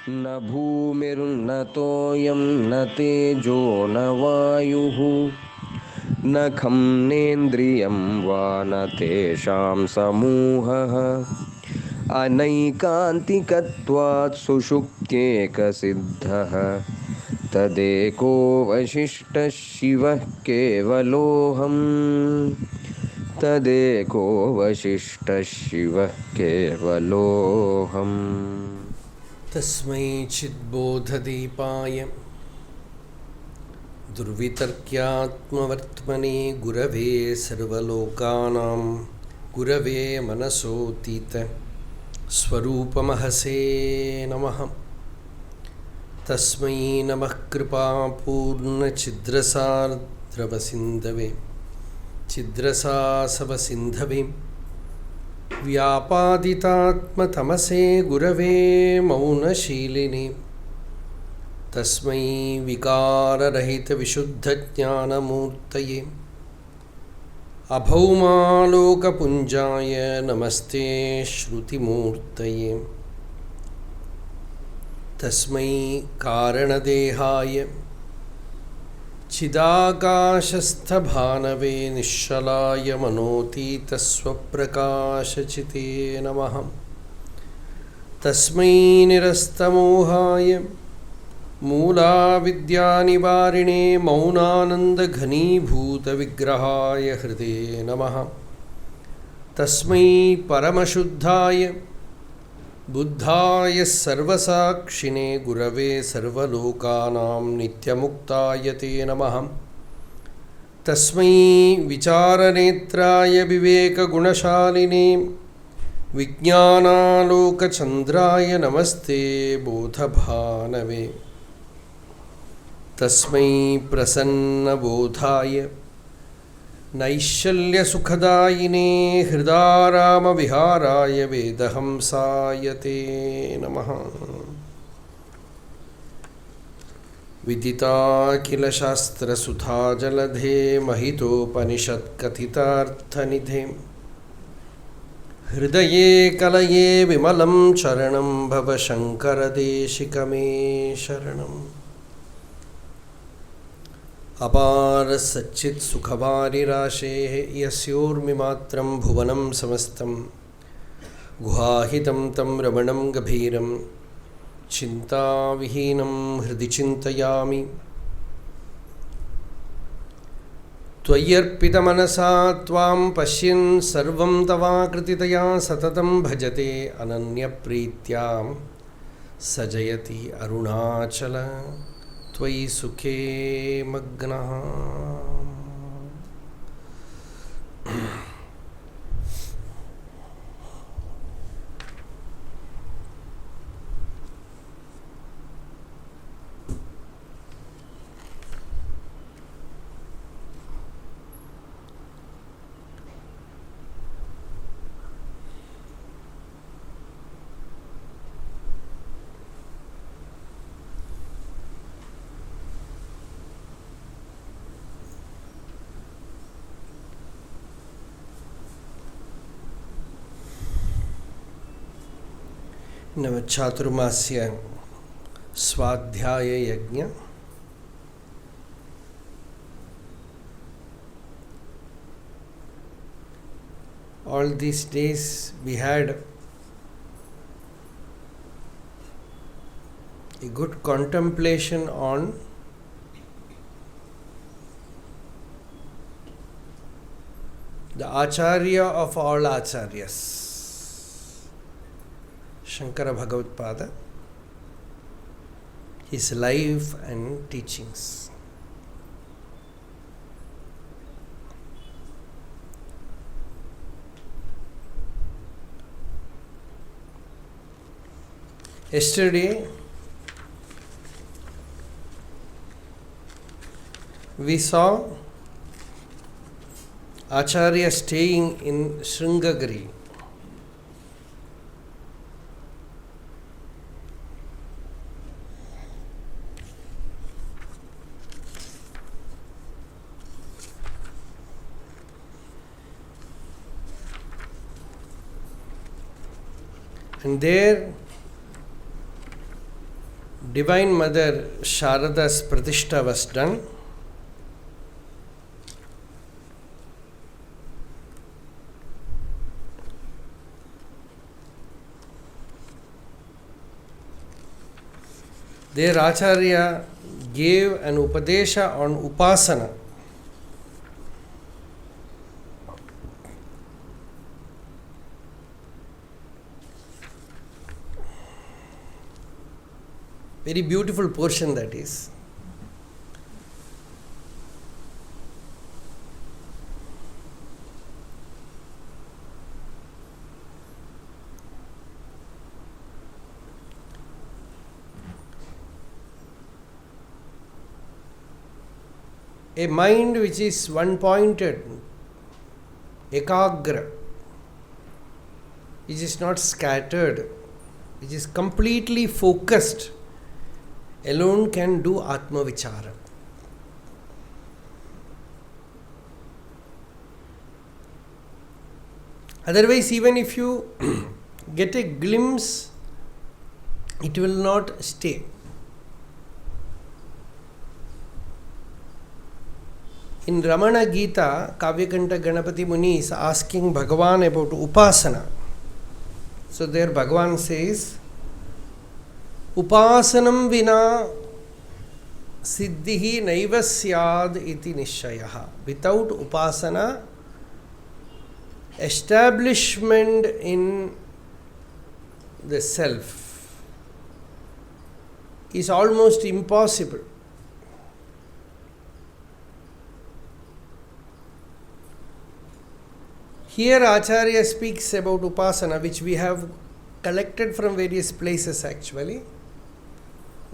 न भूमिर्न तोयं न तेजो न वायुः न खं नेन्द्रियं वा न तेषां समूहः अनैकान्तिकत्वात् सुषुप्त्येकसिद्धः तदेको वशिष्ठः शिवः केवलोऽहम् तदेको वशिष्ठः शिवः केवलोऽहम्। तस्मै चिद्बोधदीपाय दुर्वितर्क्यात्मवर्त्मने गुरवे सर्वलोकानां गुरवे मनसोऽतीत स्वरूपमहसे नमः। तस्मै नमः कृपापूर्णचिद्रसार्द्रवसिन्धवे चिद्रसासवसिन्धवे व्यापादितात्मतमसे गुरवे मौनशीलिने तस्मै विकाररहितविशुद्धज्ञानमूर्तये अभौमालोकपुञ्जाय नमस्ते श्रुतिमूर्तये। तस्मै कारणदेहाय चिदाकाशस्थभानवे निश्चलाय मनोतीतस्वप्रकाशचिते नमः। तस्मै निरस्तमोहाय मूलाविद्यानिवारिणे मौनानन्दघनीभूतविग्रहाय हृदे नमः। तस्मै परमशुद्धाय बुद्धाय सर्वसाक्षिणे गुरवे सर्वलोकानां नित्यमुक्ताय ते नमः। तस्मै विचारनेत्राय विवेकगुणशालिने विज्ञानालोकचन्द्राय नमस्ते बोधभानवे। तस्मै प्रसन्नबोधाय नैश्शल्यसुखदायिने हृदारामविहाराय वेदहंसाय ते नमः। विदिताखिलशास्त्रसुधाजलधे महितोपनिषत्कथितार्थनिधे हृदये कलये विमलं चरणं भव शङ्करदेशिकमे शरणम्। अपार सच्चित् सुखवारिराशेः यस्योर्मिमात्रं भुवनं समस्तं गुहाहितं तं रमणं गभीरं चिन्ताविहीनं हृदि चिन्तयामि। त्वय्यर्पितमनसा त्वां पश्यन् सर्वं तवाकृतितया सततं भजते अनन्यप्रीत्यां स जयति अरुणाचल त्वयि सुखे मग्नः। नव चातुर्मास्य स्वाध्याय यज्ञ। All these days we had a good contemplation on the Acharya of all Acharyas, Shankara Bhagavad-pada, his life and teachings. Yesterday we saw Acharya staying in Sringagiri. And there Divine Mother Sharada's Pratishtha was done. There Acharya gave an upadesha on upāsanā. Very beautiful portion that is. A mind which is one-pointed, ekagra, which is not scattered, which is completely focused, alone can do Atma Vichara. Otherwise, even if you get a glimpse, it will not stay. In Ramana Gita, Kavyakanta Ganapati Muni is asking Bhagavan about upāsanā. So there Bhagavan says, upāsanam vina siddhihi naiva syad iti nishayaha. Without upāsanā, establishment in the self is almost impossible. Here Acharya speaks about upāsanā, which we have collected from various places actually.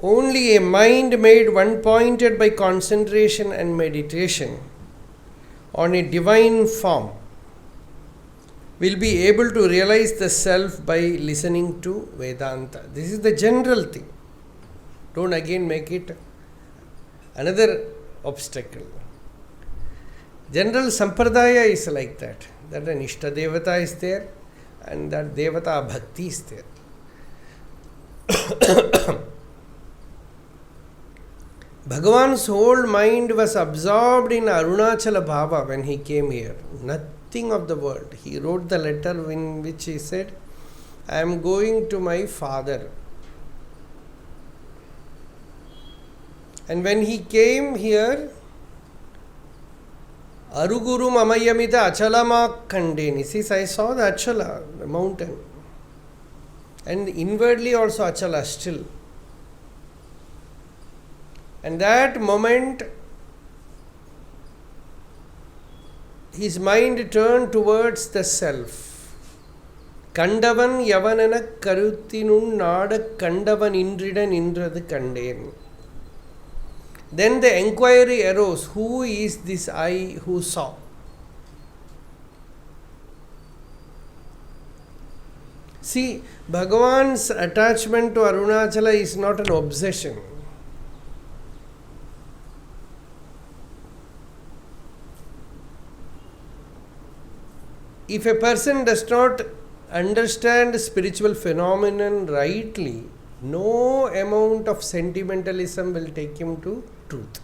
Only a mind made one-pointed by concentration and meditation on a divine form will be able to realize the self by listening to Vedanta. This is the general thing. Don't again make it another obstacle. General Sampradaya is like that. That an Ishta Devata is there and that Devata Bhakti is there. Bhagavan's whole mind was absorbed in Arunachala Bhava when he came here. Nothing of the world. He wrote the letter in which he said, I am going to my father. And when he came here, Aruguru Mamayamita Achalama Kandeni. Says, I saw the Achala, the mountain. And inwardly also Achala still. And that moment, his mind turned towards the self. Kandavan Yavanana Karuthinun Nada Kandavan Indridan Indradu Kanden. Then the enquiry arose, who is this I who saw? See, Bhagavan's attachment to Arunachala is not an obsession. If a person does not understand spiritual phenomenon rightly, no amount of sentimentalism will take him to truth.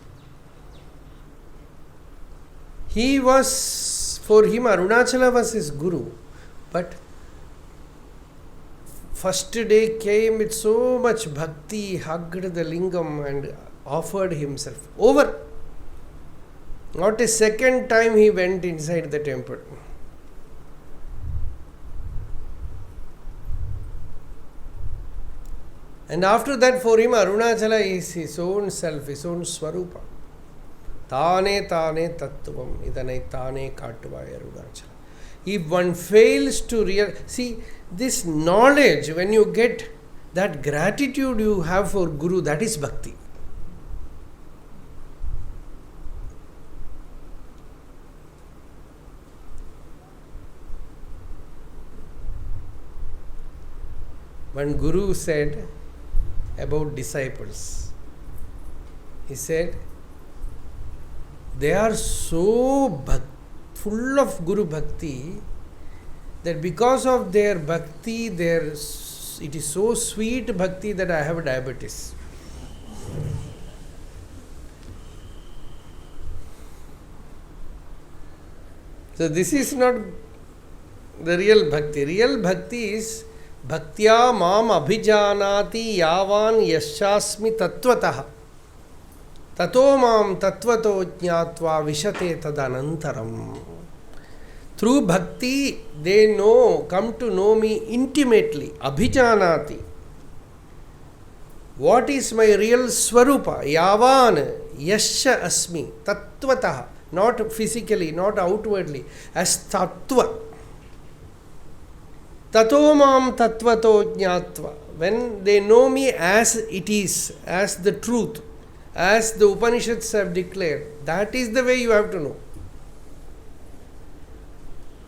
He was, for him, Arunachala was his guru, but first day came with so much bhakti, hugged the lingam and offered himself. Over. Not a second time he went inside the temple. And after that, for him, Arunachala is his own self, his own Swarupa. Tāne tāne tattvam, idanai tāne kāttuvāya Arunachala. If one fails to see this knowledge, when you get that gratitude you have for Guru, that is bhakti. One Guru said about disciples, he said, they are so full of Guru Bhakti that because of their Bhakti, it is so sweet Bhakti that I have diabetes. So this is not the real bhakti. Real bhakti is bhaktya mam abhijanati yavan yasyasmi tattvataha tato mam tattvato jnatva vishate tadanantaram. Through bhakti, they come to know me intimately. Abhijanati. What is my real swarupa? Yavan yasya asmi tattvataha. Not physically, not outwardly. As tattva. Tato mam tattvato jnatva. When they know me as it is, as the truth, as the Upanishads have declared, that is the way you have to know.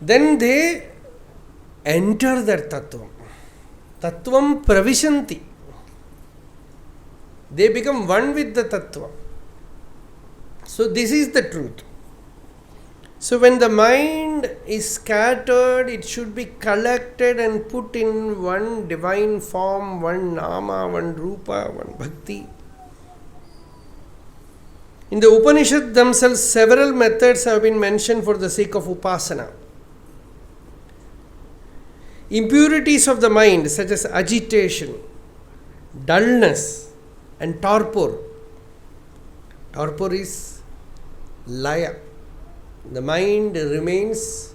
Then they enter that tattvam. Tattvam pravishanti. They become one with the tattva. So this is the truth. So when the mind is scattered, it should be collected and put in one divine form, one nama, one rupa, one bhakti. In the Upanishad themselves, several methods have been mentioned for the sake of upāsanā. Impurities of the mind, such as agitation, dullness, and torpor. Torpor is laya. The mind remains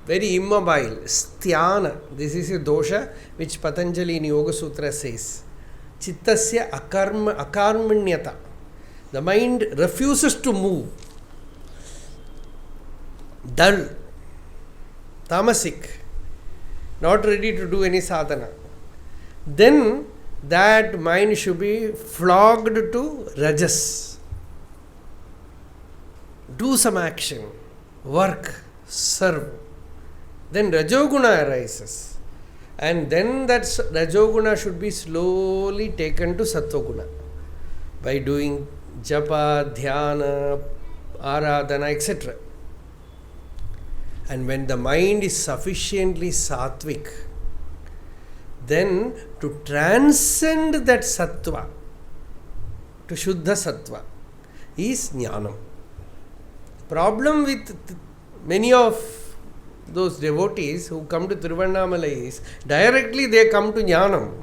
very immobile. Sthāna. This is a dosha which Patanjali in Yoga Sutra says. Chittasya akarmanyata. The mind refuses to move. Dull. Tamasic. Not ready to do any sadhana. Then that mind should be flogged to rajas. Do some action, work, serve. Then Rajoguna arises. And then that Rajoguna should be slowly taken to Sattvaguna by doing japa, dhyana, aradhana, etc. And when the mind is sufficiently sattvic, then to transcend that sattva, to Shuddha sattva, is jnanam. Problem with many of those devotees who come to Tiruvannamalai is directly they come to jnanam.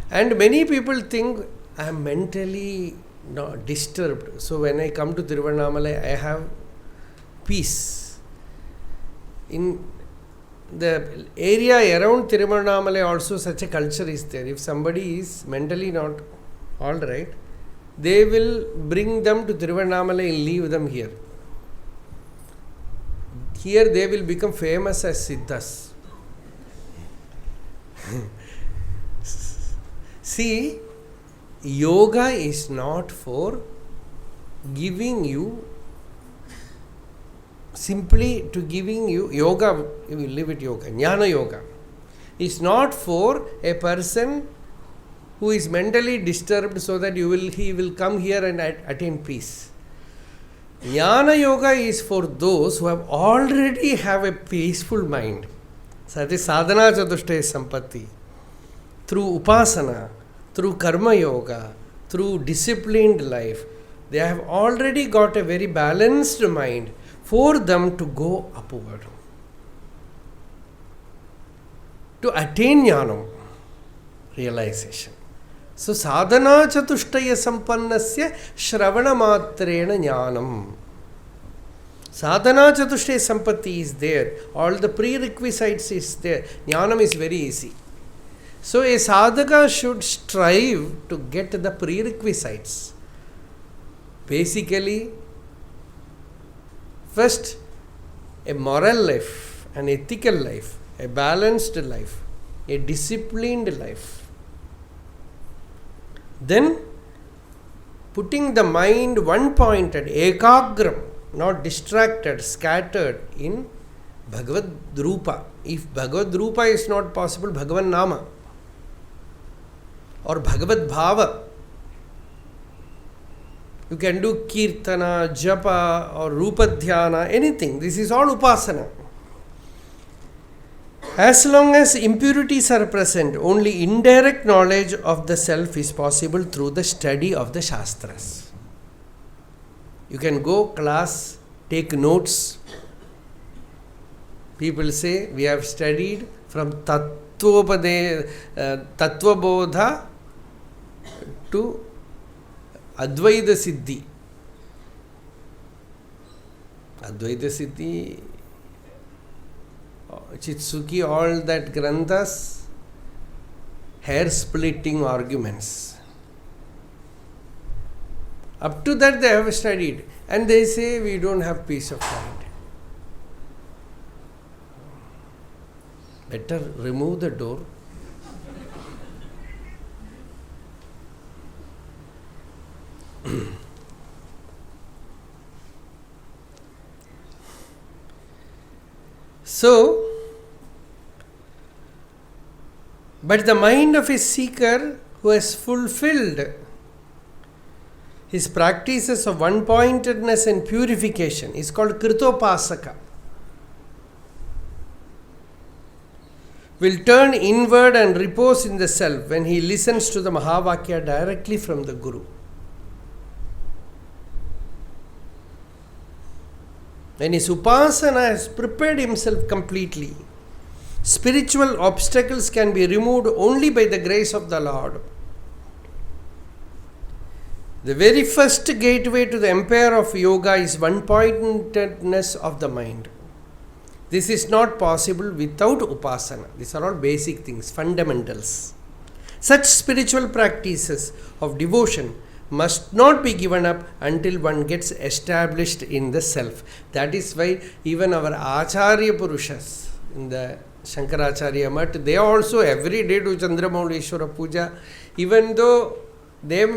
And many people think I am mentally not disturbed. So when I come to Tiruvannamalai, I have peace. In the area around Tiruvannamalai also such a culture is there. If somebody is mentally not all right, they will bring them to Tiruvannamalai and leave them here. Here they will become famous as Siddhas. See, yoga is not for giving you, simply to giving you, yoga, you will live with yoga, jnana yoga, is not for a person who is mentally disturbed so that he will come here and attain peace. Jnana yoga is for those who already have a peaceful mind. So that is sadhana chatushtaya sampatti. Through upāsanā, through karma yoga, through disciplined life, they have already got a very balanced mind for them to go upward, to attain jnanam, realization. So sadhana chatushtaya sampannasya shravana matrena jnanam. Sadhana chatushtaya sampatti is there. All the prerequisites is there. Jnanam is very easy. So a sadhaka should strive to get the prerequisites. Basically, first, a moral life, an ethical life, a balanced life, a disciplined life. Then, putting the mind one-pointed, ekagram, not distracted, scattered in Bhagavad Rupa. If Bhagavad Rupa is not possible, Bhagavan Nama or Bhagavad Bhava. You can do Kirtana, Japa or Rupa Dhyana, anything. This is all upāsanā. As long as impurities are present, only indirect knowledge of the self is possible through the study of the Shastras. You can go class, take notes. People say we have studied from Tattvabodha to Advaita Siddhi. Advaita Siddhi, Chitsuki, all that granthas, hair splitting arguments. Up to that they have studied, and they say we don't have peace of mind. Better remove the door. So, but the mind of a seeker who has fulfilled his practices of one-pointedness and purification is called Kritopasaka, will turn inward and repose in the self when he listens to the Mahavakya directly from the Guru. When his upāsanā has prepared himself completely, spiritual obstacles can be removed only by the grace of the Lord. The very first gateway to the empire of yoga is one-pointedness of the mind. This is not possible without upāsanā. These are all basic things, fundamentals. Such spiritual practices of devotion must not be given up until one gets established in the self. That is why even our Acharya Purushas in the Sankaracharya Mat, they also every day do Chandramauleshwara Puja, even though they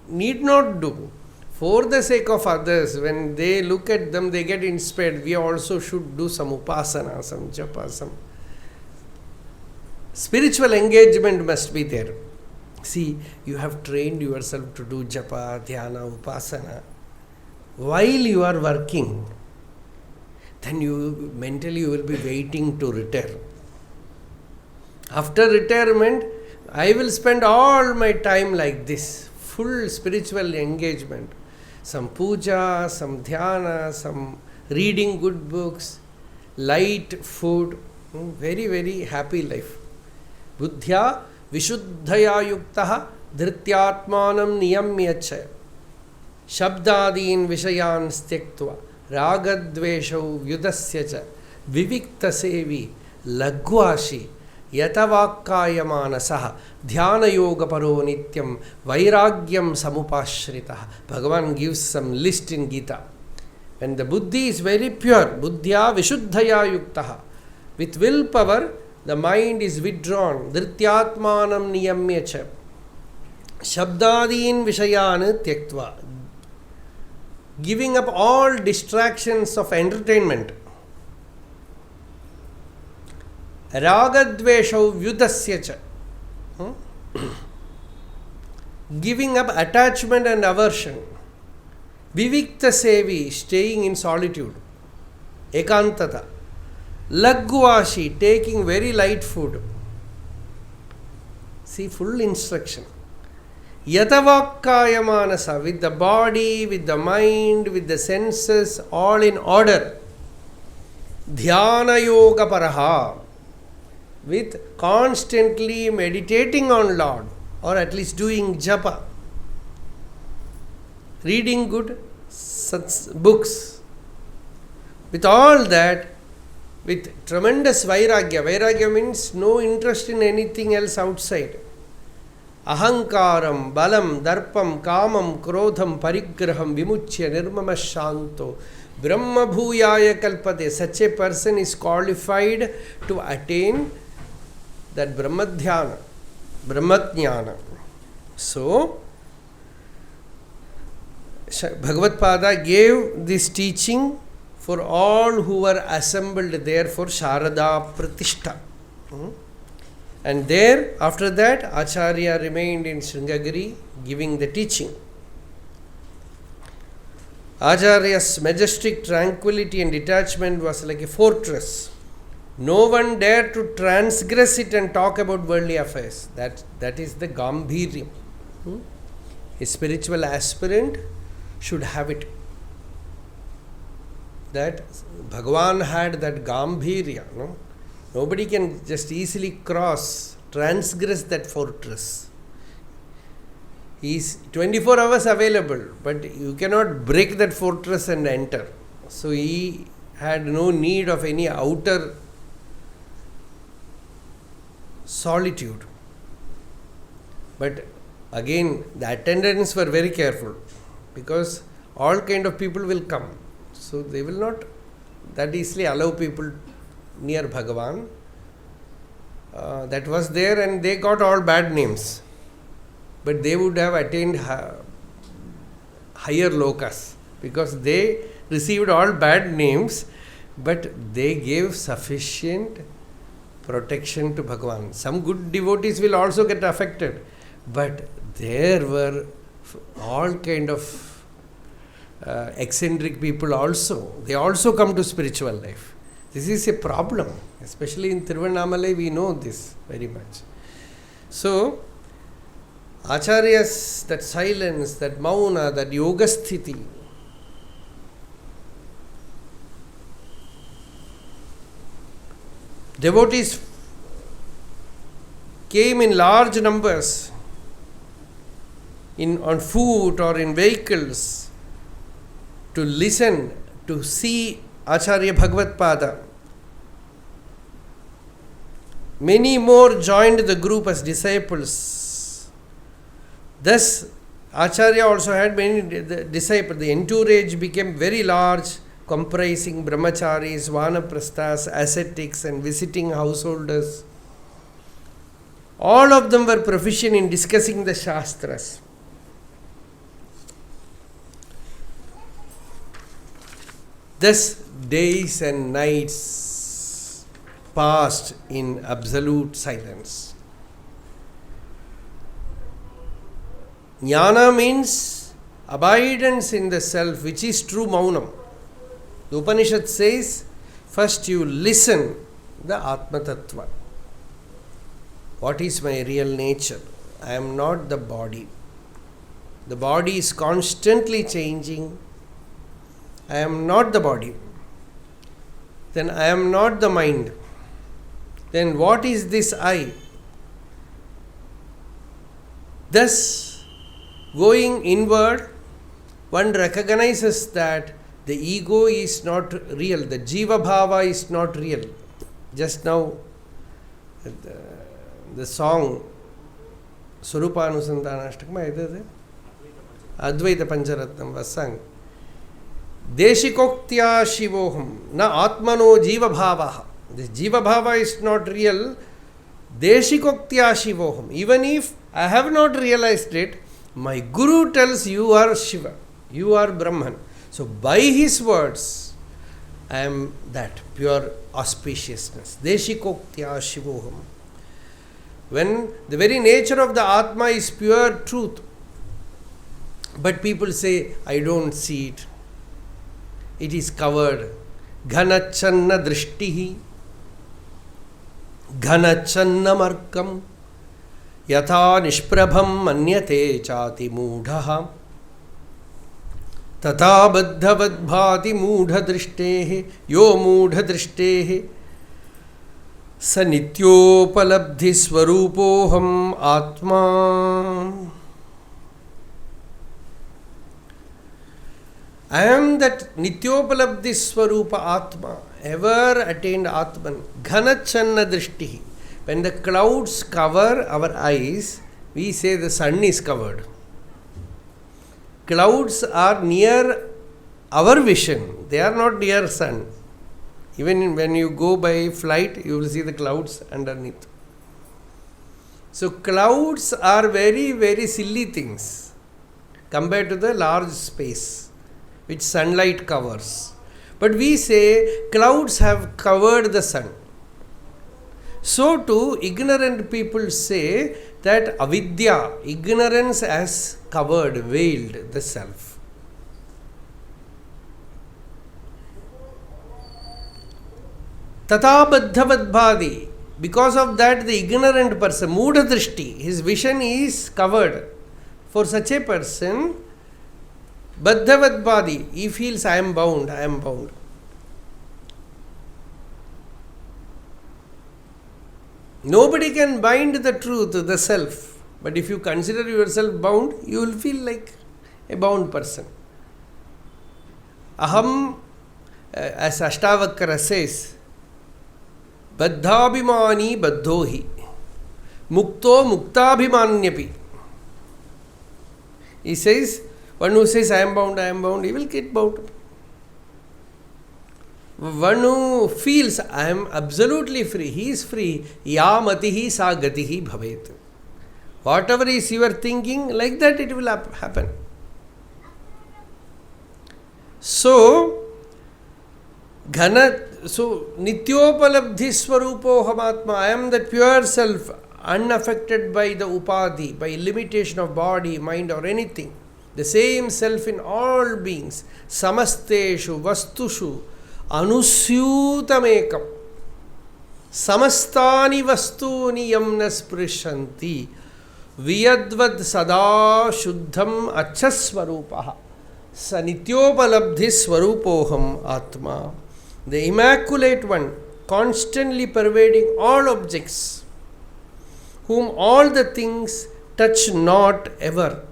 need not do. For the sake of others, when they look at them, they get inspired. We also should do some upāsanā, some japa, some spiritual engagement must be there. See, you have trained yourself to do japa, dhyana, upāsanā. While you are working, then you mentally you will be waiting to retire. After retirement, I will spend all my time like this, full spiritual engagement. Some puja, some dhyana, some reading good books, light food, very, very happy life. Buddhya Vishuddhaya yuktaha dhrityatmanam niyamyacha shabdadin vishayan styaktva ragadveshau vyudasya vivikta sevi lagvashi yatavakkayamanasaha dhyana yoga paro nityam vairagyam samupashritaha. Bhagavan gives some list in Gita. When the buddhi is very pure, buddhya vishuddhaya yuktaha, with willpower, the mind is withdrawn. Dhrityatmanam niyamyacha shabdadin vishayan tyaktva, giving up all distractions of entertainment. Ragadveshau vyudasya, giving up attachment and aversion. Vivikta sevi, staying in solitude. Ekantata. Lagvashi, taking very light food. See, full instruction. Yatavakkayamanasa, with the body, with the mind, with the senses, all in order. Dhyāna yoga paraha, with constantly meditating on Lord, or at least doing japa, reading good books. With all that, with tremendous vairagya. Vairagya means no interest in anything else outside. Ahankaram, balam, darpam, kamam, krodham, parigraham, vimuchya, nirmama shanto, brahma bhuyaya kalpate. Such a person is qualified to attain that brahmadhyana, brahmajnana. So, Bhagavad-pada gave this teaching for all who were assembled there for Sharada Pratishtha. And there, after that, Acharya remained in Sringagiri giving the teaching. Acharya's majestic tranquility and detachment was like a fortress. No one dared to transgress it and talk about worldly affairs. That is the Gambhiryam. A spiritual aspirant should have it. that Bhagavan had that Gambhirya. No? Nobody can just easily transgress that fortress. He is 24 hours available, but you cannot break that fortress and enter. So he had no need of any outer solitude. But again, the attendants were very careful, because all kind of people will come. So they will not that easily allow people near Bhagavan. That was there, and they got all bad names. But they would have attained higher lokas, because they received all bad names, but they gave sufficient protection to Bhagavan. Some good devotees will also get affected, but there were all kind of eccentric people also. They also come to spiritual life. This is a problem, especially in Tiruvannamalai we know this very much. So, Acharyas, that silence, that mauna, that yoga sthiti, devotees came in large numbers on foot or in vehicles to listen, to see Acharya Bhagavad Pada. Many more joined the group as disciples. Thus, Acharya also had many disciples. The entourage became very large, comprising brahmacharis, vanaprasthas, ascetics, and visiting householders. All of them were proficient in discussing the Shastras. Thus, days and nights passed in absolute silence. Jnana means abidance in the self, which is true maunam. The Upanishad says, first you listen the Atma Tattva. What is my real nature? I am not the body. The body is constantly changing. I am not the body. Then I am not the mind. Then what is this I? Thus, going inward, one recognizes that the ego is not real. The Jiva Bhava is not real. Just now, the song Swarupanusantanashtaka, Advaita Pancharatnam was sung. Deshikoktya Shivoham, na Atmano Jiva Bhavaha. This Jiva Bhava is not real. Deshikoktya Shivoham. Even if I have not realized it, my Guru tells you are Shiva, you are Brahman. So by his words, I am that pure auspiciousness. Deshikoktya Shivoham. When the very nature of the Atma is pure truth, but people say, I don't see it. It is covered. Ghanachanna drishtihi. Ghanachanna markam. Yatha nishprabham manyate chati mudhaha. Tata baddhavad bhati mudha drishtehe. Yo mudha drishtehe. Sa nityopalabdhi swarupoham atma. I am that Nityopalabdhi Swarupa Atma, ever attained Atman. Ghanachanna Drishtihi. When the clouds cover our eyes, we say the sun is covered. Clouds are near our vision, they are not near sun. Even when you go by flight, you will see the clouds underneath. So clouds are very, very silly things compared to the large space which sunlight covers. But we say clouds have covered the sun. So too, ignorant people say that avidya, ignorance, has covered, veiled the self. Tata baddhavad bhadi. Because of that, the ignorant person, mudha drishti, his vision is covered. For such a person, baddhavad bhadi, he feels I am bound, I am bound. Nobody can bind the truth, the self. But if you consider yourself bound, you will feel like a bound person. Aham, as Ashtavakara says, Baddhabhimani baddhohi, Mukto muktabhimanyapi. He says, one who says, I am bound, he will get bound. One who feels, I am absolutely free, he is free. Ya matihi sa gatihi bhavet. Whatever is your thinking, like that it will happen. So, Nityopalabdhi Swarupohamatma, I am that pure self, unaffected by the upadhi, by limitation of body, mind or anything. The same self in all beings. Samasteshu vastushu anusyutamekam. Samastani vastuni yamna sprishanti. Viyadvad sada shuddham achaswarupaha. Sanityopalabdhi swarupoham atma. The Immaculate One, constantly pervading all objects, whom all the things touch not ever.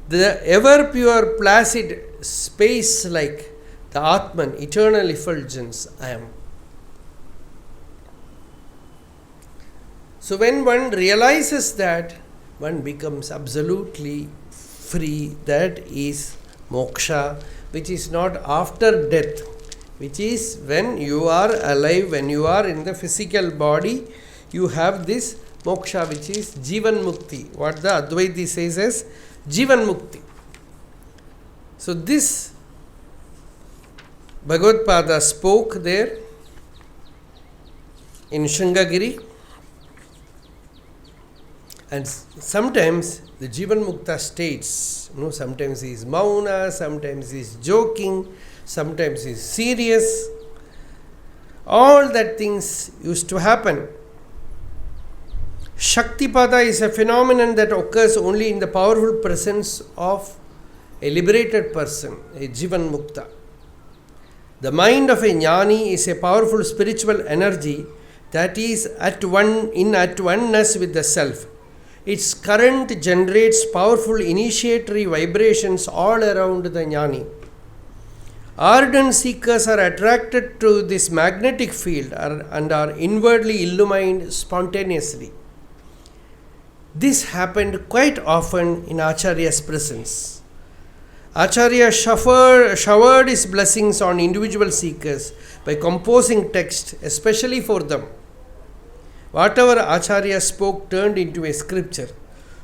The ever pure, placid, space like the Atman, eternal effulgence, I am. So when one realizes that, one becomes absolutely free. That is moksha, which is not after death, which is when you are alive, when you are in the physical body, you have this moksha, which is Jivan Mukti. What the Advaiti says as Jivan Mukti. So this Bhagavad Pada spoke there in Shringagiri, and sometimes the Jivan Mukta states, sometimes he is mauna, sometimes he is joking, sometimes he is serious. All that things used to happen. Shaktipada is a phenomenon that occurs only in the powerful presence of a liberated person, a Jivan Mukta. The mind of a jnani is a powerful spiritual energy that is at oneness with the self. Its current generates powerful initiatory vibrations all around the jnani. Ardent seekers are attracted to this magnetic field and are inwardly illumined spontaneously. This happened quite often in Acharya's presence. Acharya showered his blessings on individual seekers by composing text especially for them. Whatever Acharya spoke turned into a scripture.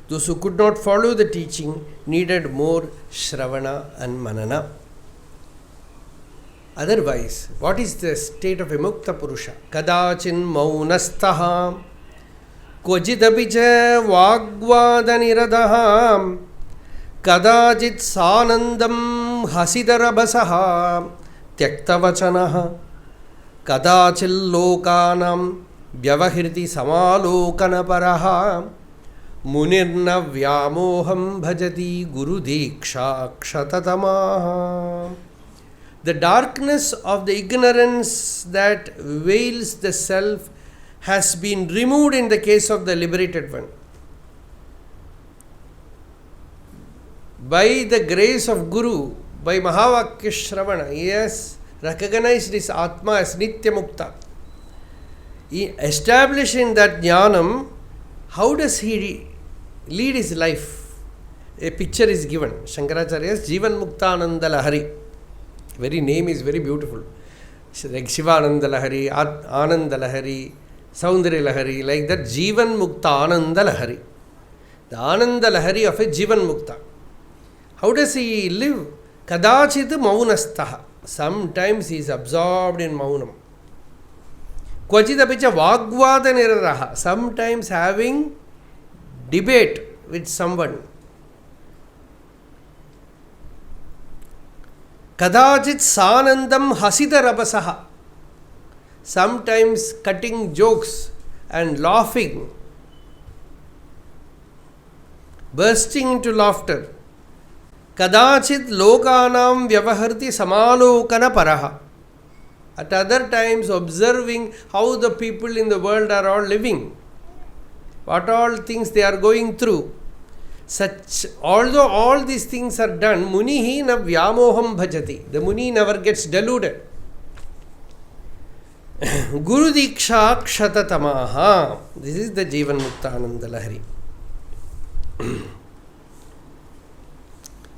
Those who could not follow the teaching needed more Shravana and Manana. Otherwise, what is the state of a Mukta Purusha? Kadachin Maunastaha Kvajidapicha Vagvadaniradaha Kadajit Sanandam Hasidarabasaha Tyaktavachanaha Kadachil Lokanam Vyavahirti Samalokana Paraha Munirna Vyamoham Bhajati Guru Diksha Kshatatamaha. The darkness of the ignorance that veils the self has been removed in the case of the liberated one. By the grace of Guru, by Mahavakya Shravana, he has recognized his Atma as Nitya Mukta. He established in that Jnanam, how does he lead his life? A picture is given. Sankaracharya's Jivan Muktananda Lahari. Very name is very beautiful. Like Shivananda Lahari, Ananda Lahari, Saundarya Lahari, like that Jivan Mukta Ananda Lahari. The Ananda Lahari of a Jivan Mukta. How does he live? Kadachit Maunastaha. Sometimes he is absorbed in Maunam. Kvajidapicha Vagvadaniradaha. Sometimes having debate with someone. Kadachit Sanandam Hasidarabasaha. Sometimes cutting jokes and laughing, bursting into laughter. Kadachit Lokanam Vyavaharti Samalokana Paraha. At other times, observing how the people in the world are all living, what all things they are going through. Although all these things are done, Munihi na vyamoham bhajati. The Muni never gets deluded. Guru Diksha Kshatatamaha. This is the Jivan Muktananda Lahari.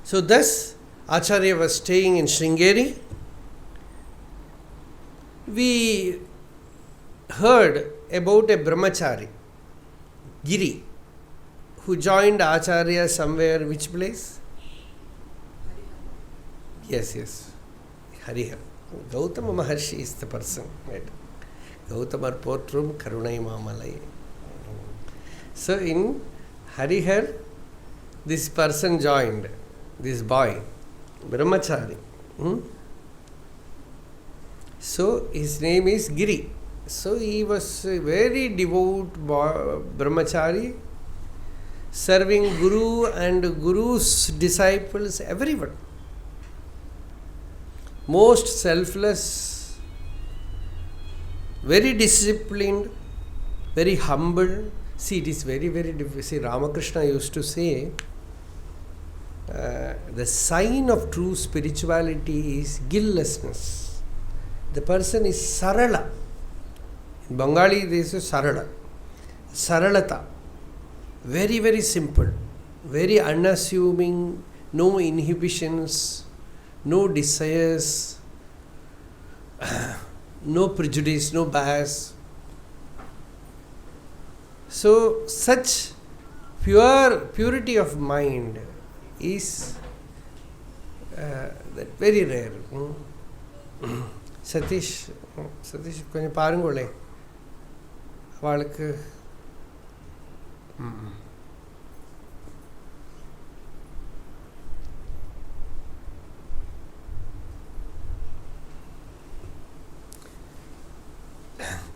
So thus, Acharya was staying in Sringeri. We heard about a brahmachari, Giri, who joined Acharya somewhere, which place? Yes. Harihar. Gautama Maharshi is the person. Right? Gautama Potrum Tiruvannamalai. So in Harihar, this person joined, this boy, brahmachari. So his name is Giri. So he was a very devout brahmachari, serving Guru and Guru's disciples, everyone. Most selfless, very disciplined, very humble. See, it is very, very difficult. See, Ramakrishna used to say, the sign of true spirituality is guilelessness. The person is sarala. In Bengali, this is sarala. Saralata. Very, very simple. Very unassuming. No inhibitions. No desires. No prejudice. No bias. So, such purity of mind is very rare. Satish, கொஞ்சம் பாருங்களே அவளுக்கு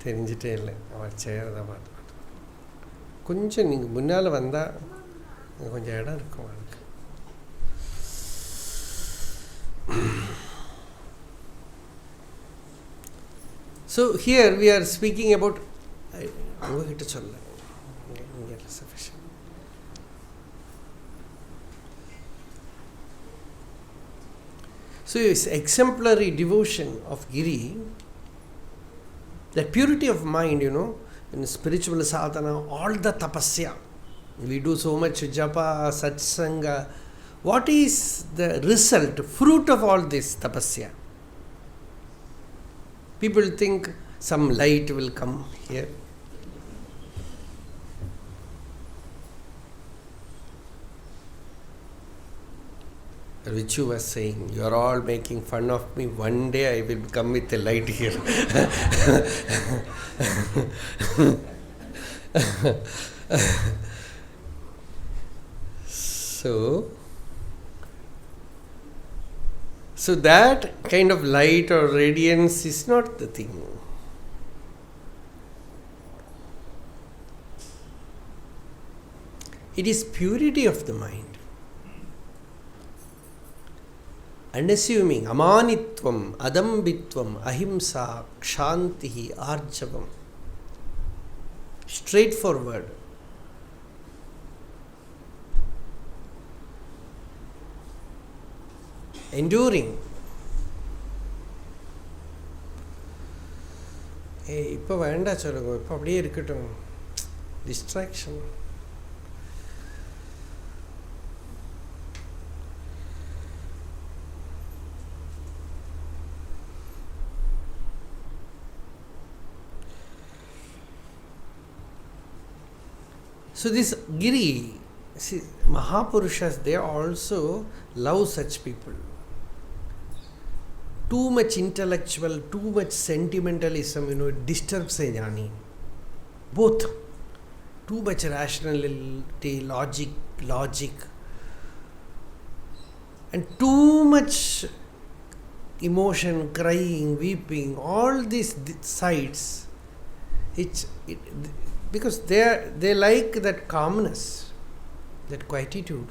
தெரிஞ்சிட்டே இல்லை அவள் செய்கிறத பார்த்து கொஞ்சம் நீங்கள் முன்னால் வந்தால் கொஞ்சம் இடம் இருக்கும் அவளுக்கு. So here we are speaking about sufficient. So his exemplary devotion of Giri, that purity of mind, in spiritual sadhana, all the tapasya, we do so much japa, satsanga. What is the result, fruit of all this tapasya? People think some light will come here. Richu was saying, you are all making fun of me. One day I will come with a light here. So that kind of light or radiance is not the thing. It is purity of the mind. Unassuming, amanitvam, adambitvam, ahimsa, kshantihi, arjavam. Straightforward. Enduring. இப்போ வேண்டாம் சொல்லுங்க, இப்போ அப்படியே இருக்கட்டும். Distraction. So this Giri, see, Mahapurushas, they also love such people. Too much intellectual, too much sentimentalism, disturbs a jnani. Both. Too much rationality, logic. And too much emotion, crying, weeping, all these sides. Because they like that calmness, that quietude.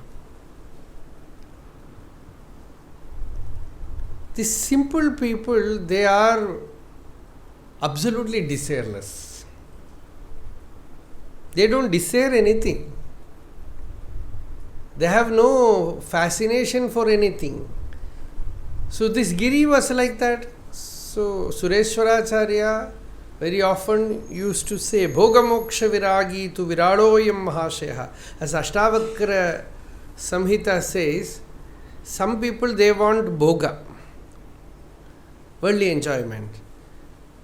These simple people, they are absolutely desireless. They don't desire anything. They have no fascination for anything. So this Giri was like that. So Sureshwaracharya very often used to say, Bhogamoksha viragi tu viraloyam mahashaya. As Ashtavakra Samhita says, some people they want bhoga, worldly enjoyment.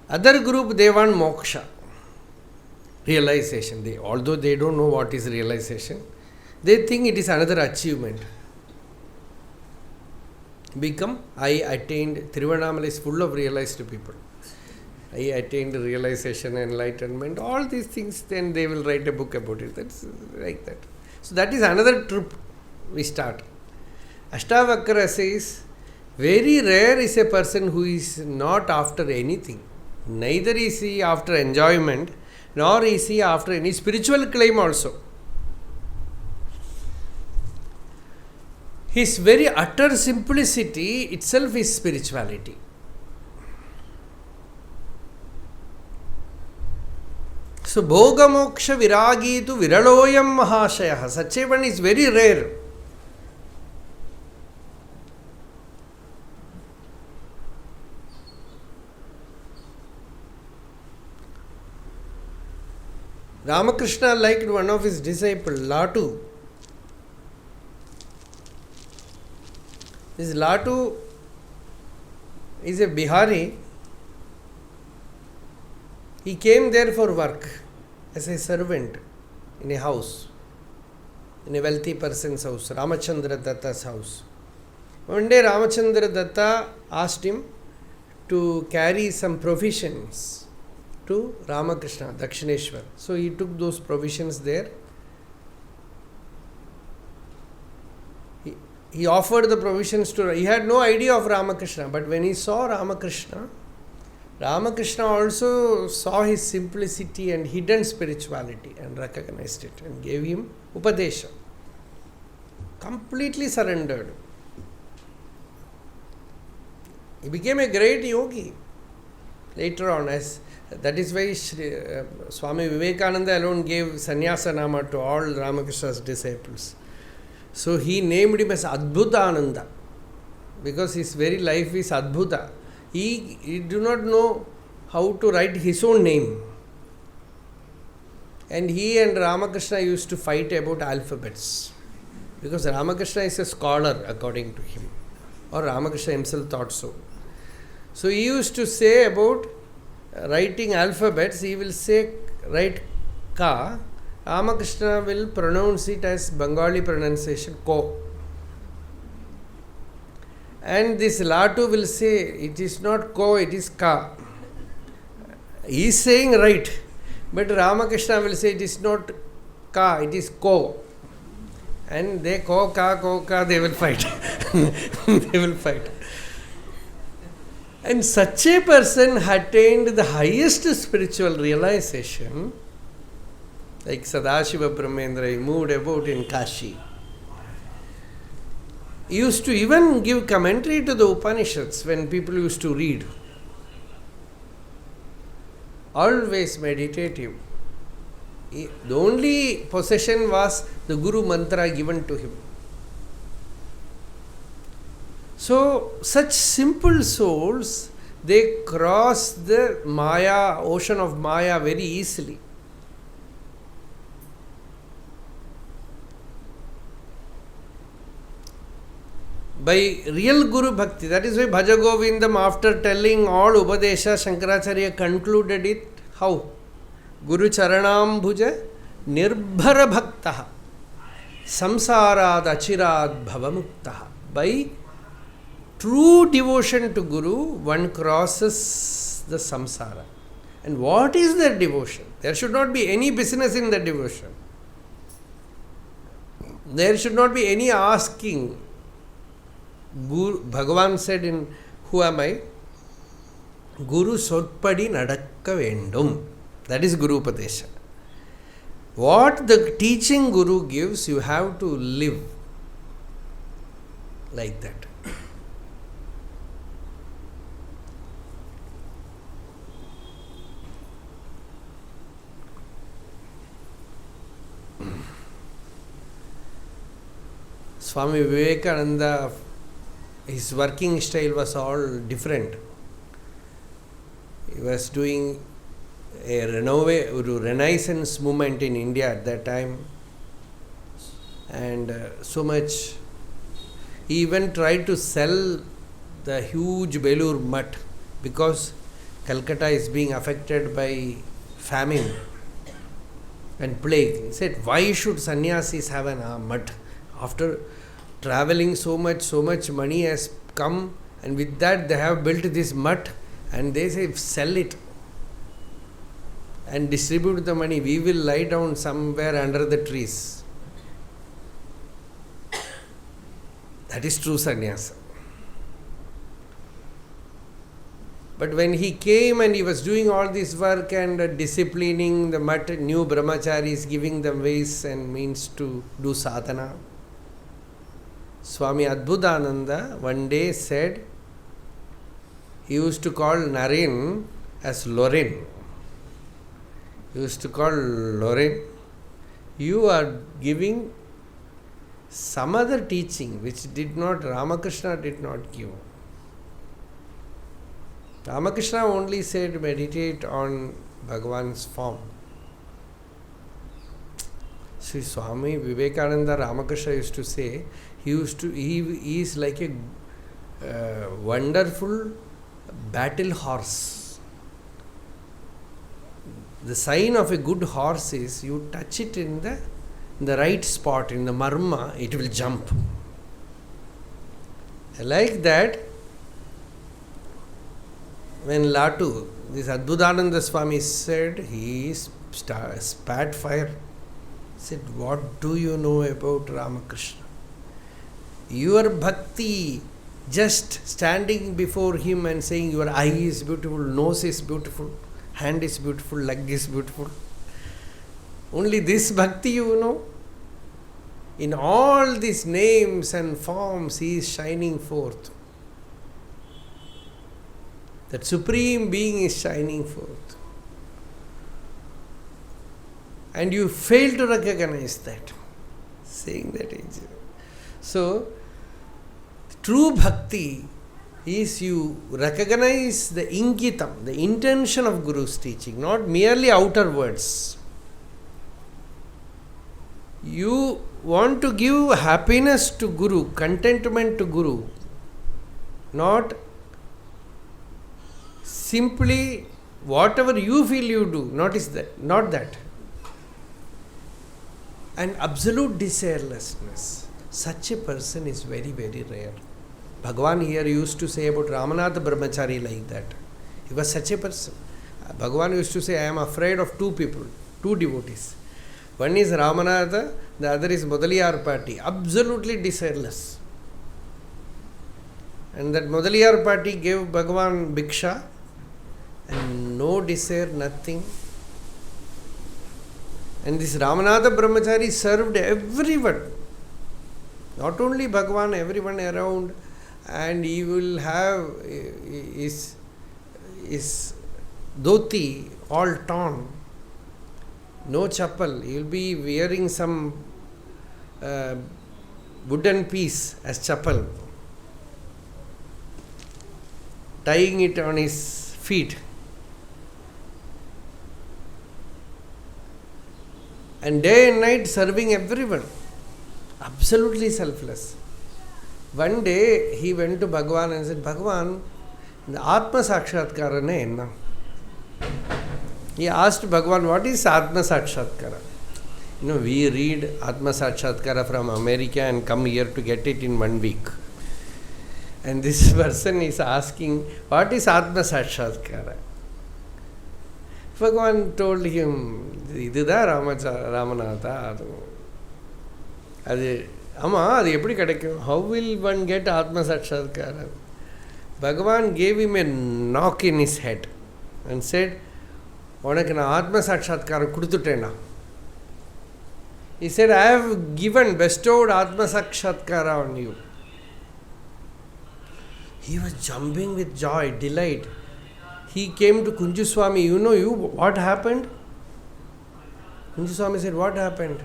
Other group they want moksha, realization. Although they don't know what is realization, they think it is another achievement. I attained, Tiruvannamalai is full of realized people. I attained realization, enlightenment, all these things, then they will write a book about it. That's like that. So that is another trip we start. Ashtavakra says, very rare is a person who is not after anything. Neither is he after enjoyment, nor is he after any spiritual claim also. His very utter simplicity itself is spirituality. So, Bhoga Moksha Viragi tu Viraloyam Mahashaya. Such a one is very rare. Ramakrishna liked one of his disciples, Latu. This Latu is a Bihari. He came there for work as a servant in a house, in a wealthy person's house, Ramanacharanatirtha's house. One day Ramanacharanatirtha asked him to carry some provisions to Ramakrishna, Dakshineshwar. So he took those provisions there. He offered the provisions to, he had no idea of Ramakrishna, but when he saw Ramakrishna, Ramakrishna also saw his simplicity and hidden spirituality and recognized it and gave him upadesha. Completely surrendered. He became a great yogi later on. That is why Swami Vivekananda alone gave sannyasa nama to all Ramakrishna's disciples. So he named him as Adbhutananda because his very life is Adbhuta. He do not know how to write his own name. And he and Ramakrishna used to fight about alphabets. Because Ramakrishna is a scholar according to him. Or Ramakrishna himself thought so. So he used to say about writing alphabets, he will say, write Ka. Ramakrishna will pronounce it as Bengali pronunciation, Ko. And this Latu will say, it is not Ko, it is Ka. He is saying right, but Ramakrishna will say it is not Ka, it is Ko. And they Ko, Ka, they will fight. They will fight. And such a person attained the highest spiritual realization, like Sadashiva Brahmendra, he moved about in Kashi. He used to even give commentary to the Upanishads when people used to read. Always meditative. The only possession was the Guru mantra given to him. So, such simple souls, they cross the Maya, ocean of Maya very easily. By real Guru Bhakti, that is why Bhaja Govindam, after telling all Upadesha, Sankaracharya concluded it how? Guru Charanam Bhuja Nirbhara Bhaktaha Samsarad Achirad Bhavamuktaha. By true devotion to Guru, one crosses the samsara. And what is that devotion? There should not be any business in that devotion. There should not be any asking. Guru, Bhagavan said in Who Am I? Guru Sotpadi Nadakka Vendum. That is Guru Upadesha. What the teaching Guru gives, you have to live like that. Swami Vivekananda, his working style was all different. He was doing a Renaissance movement in India at that time, and so much. He even tried to sell the huge Belur mutt because Calcutta is being affected by famine and plague. He said, why should sannyasis have a mutt? After traveling so much money has come, and with that they have built this mutt, and they say, sell it and distribute the money. We will lie down somewhere under the trees. That is true sannyasa. But when he came and he was doing all this work and disciplining the new brahmacharis, giving them ways and means to do sadhana, Swami Adbhutananda one day said, he used to call Naren as Loren. He used to call Loren, you are giving some other teaching which Ramakrishna did not give. Ramakrishna only said meditate on Bhagavan's form. See, Swami Vivekananda Ramakrishna used to say, he is like a wonderful battle horse. The sign of a good horse is you touch it in the right spot, in the marma, it will jump. Like that, when Latu, this Adbhutananda Swami said, he spat fire. He said, what do you know about Ramakrishna? Your bhakti, just standing before him and saying your eye is beautiful, nose is beautiful, hand is beautiful, leg is beautiful. Only this bhakti you know. In all these names and forms, he is shining forth. That Supreme Being is shining forth. And you fail to recognize that. Saying that is. So, true bhakti is you recognize the ingitam, the intention of Guru's teaching, not merely outer words. You want to give happiness to Guru, contentment to Guru, not simply whatever you feel you do. Notice that, not that. And absolute desirelessness. Such a person is very, very rare. Bhagavan here used to say about Ramanatha Brahmachari like that. He was such a person. Bhagavan used to say, I am afraid of two people, two devotees. One is Ramanatha, the other is Mudaliyar party. Absolutely desireless. And that Mudaliyar party gave Bhagavan Bhiksha and no desire, nothing. And this Ramanatha Brahmachari served everyone. Not only Bhagavan, everyone around. And he will have his dhoti all torn. No chappal. He will be wearing some wooden piece as chappal. Tying it on his feet. And day and night serving everyone. Absolutely selfless. One day he went to Bhagavan and said, Bhagavan, the Atma Sakshatkara ne enna? He asked Bhagavan, what is Atma Sakshatkara? We read Atma Sakshatkara from America and come here to get it in 1 week. And this person is asking, what is Atma Sakshatkara? Bhagavan told him, Idudha Ramanatha. How will one get Atma Sakshatkara? Bhagavan gave him a knock in his head and said, Atma Sakshatkara kudututena. He said, I have bestowed Atma Sakshatkara on you. He was jumping with joy, delight. He came to Kunju Swami, what happened? Kunju Swami said, what happened?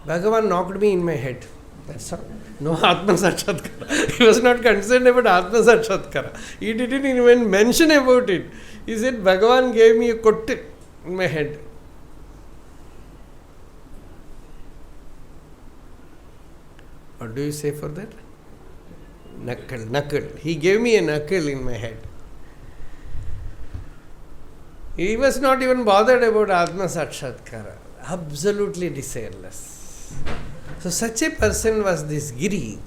Bhagavan knocked me in my head That's all. No Atma Sakshatkara. He was not concerned about Atma Sakshatkara. He didn't even mention about it. He said, Bhagavan gave me a kotte in my head. What do you say for that? Knuckle. He gave me a knuckle in my head. He was not even bothered about Atma Sakshatkara. Absolutely desireless. So such a person was this Giri.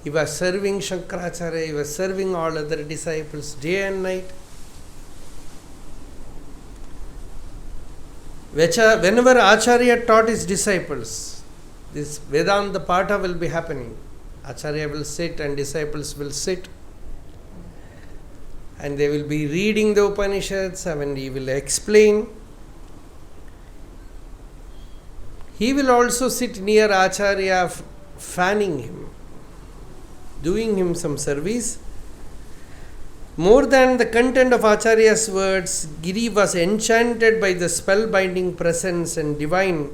He was serving Sankaracharya, he was serving all other disciples day and night. Whenever Acharya taught his disciples, this Vedanta Patha will be happening. Acharya will sit and disciples will sit. And they will be reading the Upanishads and he will explain. He will also sit near Acharya, fanning him, doing him some service. More than the content of Acharya's words, Giri was enchanted by the spellbinding presence and divine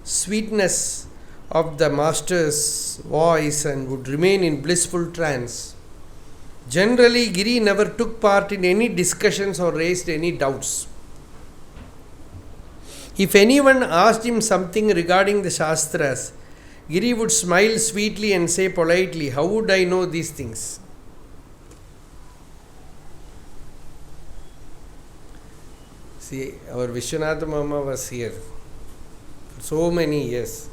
sweetness of the master's voice and would remain in blissful trance. Generally, Giri never took part in any discussions or raised any doubts. If anyone asked him something regarding the Shastras, Giri would smile sweetly and say politely, "How would I know these things?" See, our Vishwanatha Mama was here for so many years.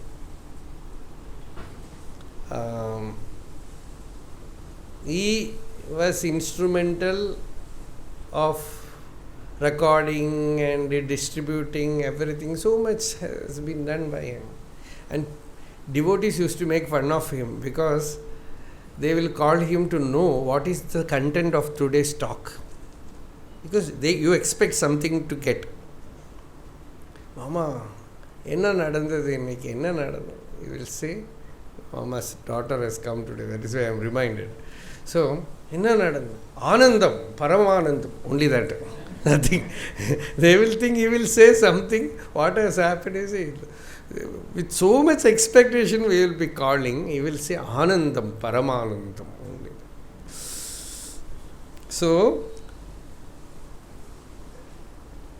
He was instrumental of recording and distributing everything. So much has been done by him. And devotees used to make fun of him because they will call him to know what is the content of today's talk. Because you expect something to get. Mama, enna nadandhathu inniki, enna nadandhathu? You will say, Mama's daughter has come today. That is why I am reminded. So, enna nadandhathu? Anandam, Paramanandam, only that. Nothing. They will think he will say something. What has happened is, with so much expectation we will be calling, he will say Anandam, Paramanandam only. So,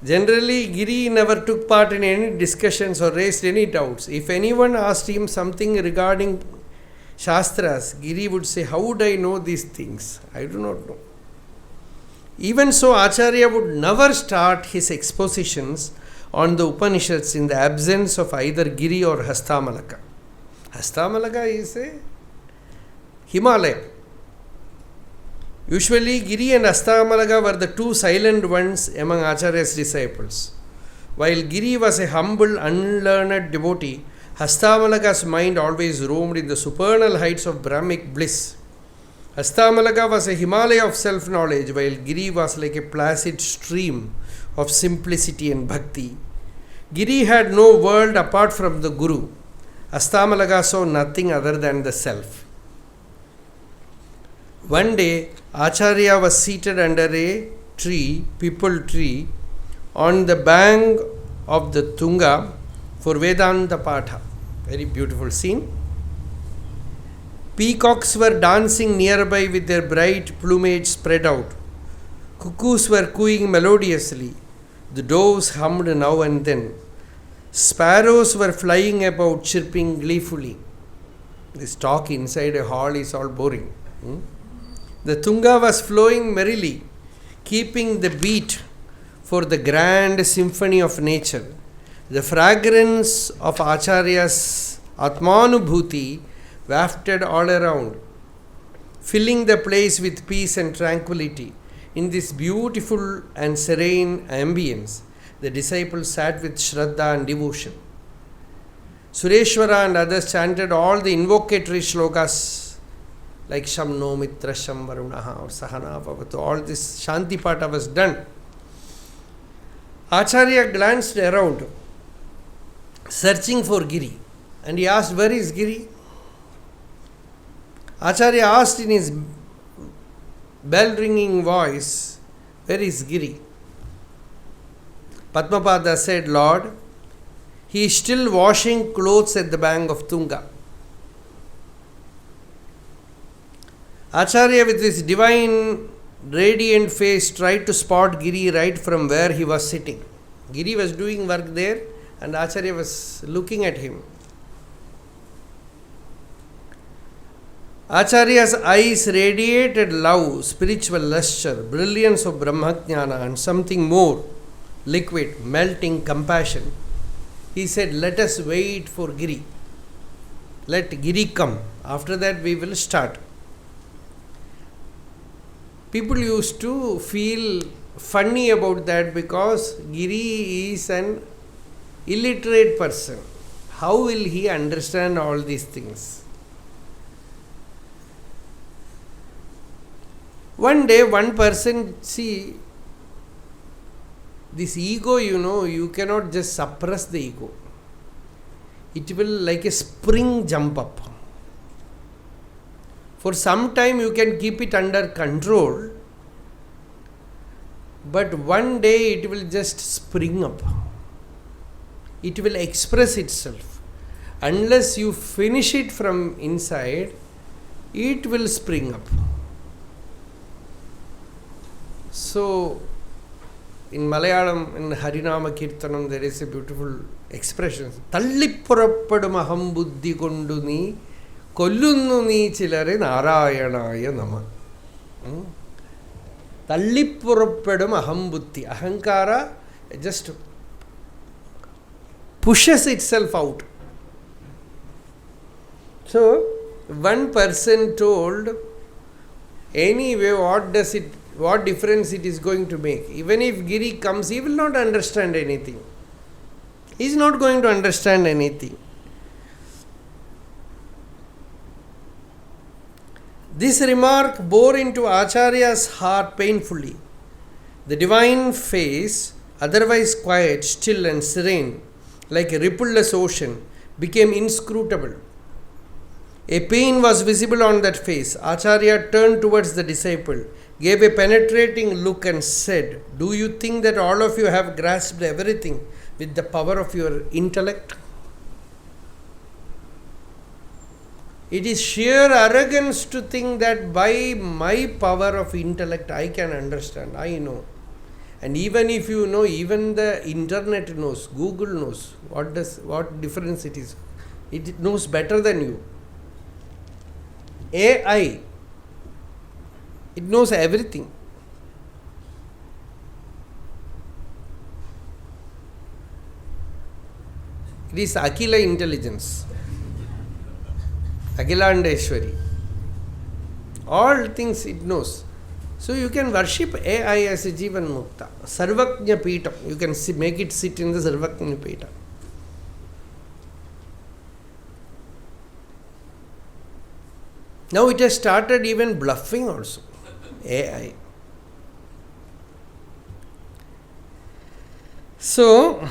generally, Giri never took part in any discussions or raised any doubts. If anyone asked him something regarding Shastras, Giri would say, "How would I know these things? I do not know." Even so, Acharya would never start his expositions on the Upanishads in the absence of either Giri or Hastamalaka. Hastamalaka is a Himalaya. Usually, Giri and Hastamalaka were the two silent ones among Acharya's disciples. While Giri was a humble, unlearned devotee, Hastamalaka's mind always roamed in the supernal heights of Brahmic bliss. Hastamalaka was a Himalaya of self-knowledge, while Giri was like a placid stream of simplicity and bhakti. Giri had no world apart from the Guru. Hastamalaka saw nothing other than the self. One day, Acharya was seated under a tree, peepal tree, on the bank of the Tunga for Vedanta Patha. Very beautiful scene. Peacocks were dancing nearby with their bright plumage spread out. Cuckoos were cooing melodiously. The doves hummed now and then. Sparrows were flying about, chirping gleefully. This talk inside a hall is all boring. The Tunga was flowing merrily, keeping the beat for the grand symphony of nature. The fragrance of Acharya's Atmanubhuti wafted all around, filling the place with peace and tranquility. In this beautiful and serene ambience, the disciples sat with Shraddha and devotion. Sureshwara and others chanted all the invocatory shlokas like Shamno Mitra Sham Varunaha or Sahana Bhavatu. All this Shanti Pata was done. Acharya glanced around, searching for Giri, and he asked, "Where is Giri?" Acharya asked in his bell-ringing voice, "Where is Giri?" Padmapada said, "Lord, he is still washing clothes at the bank of Tunga." Acharya with his divine radiant face tried to spot Giri right from where he was sitting. Giri was doing work there and Acharya was looking at him. Acharya's eyes radiated love, spiritual lustre, brilliance of Brahmajnana and something more, liquid, melting compassion. He said, let us wait for Giri. Let Giri come. After that we will start. People used to feel funny about that because Giri is an illiterate person. How will he understand all these things? One day, one person, see, this ego, you cannot just suppress the ego. It will like a spring jump up. For some time you can keep it under control, but one day it will just spring up. It will express itself. Unless you finish it from inside, it will spring up. So, in Malayalam, in Harinama Kirtanam, there is a beautiful expression. Tallipurappadum aham buddhi kondu nee kollunnu nee chilare narayanaya nama. Tallipurappadum aham buddhi. Ahankara just pushes itself out. So, one person told, anyway, what difference it is going to make? Even if Giri comes, he will not understand anything. He is not going to understand anything. This remark bore into Acharya's heart painfully. The divine face, otherwise quiet, still and serene, like a rippleless ocean, became inscrutable. A pain was visible on that face. Acharya turned towards the disciple, gave a penetrating look and said, do you think that all of you have grasped everything with the power of your intellect? It is sheer arrogance to think that by my power of intellect I can understand, I know. And even if you know, even the internet knows, Google knows what difference it is. It knows better than you. AI, it knows everything. It is Akila intelligence. Akhilandeshwari. All things it knows. So you can worship AI as a Jivan Mukta. Sarvajna Peetam. You can make it sit in the Sarvajna Peetam. Now it has started even bluffing also. AI. So,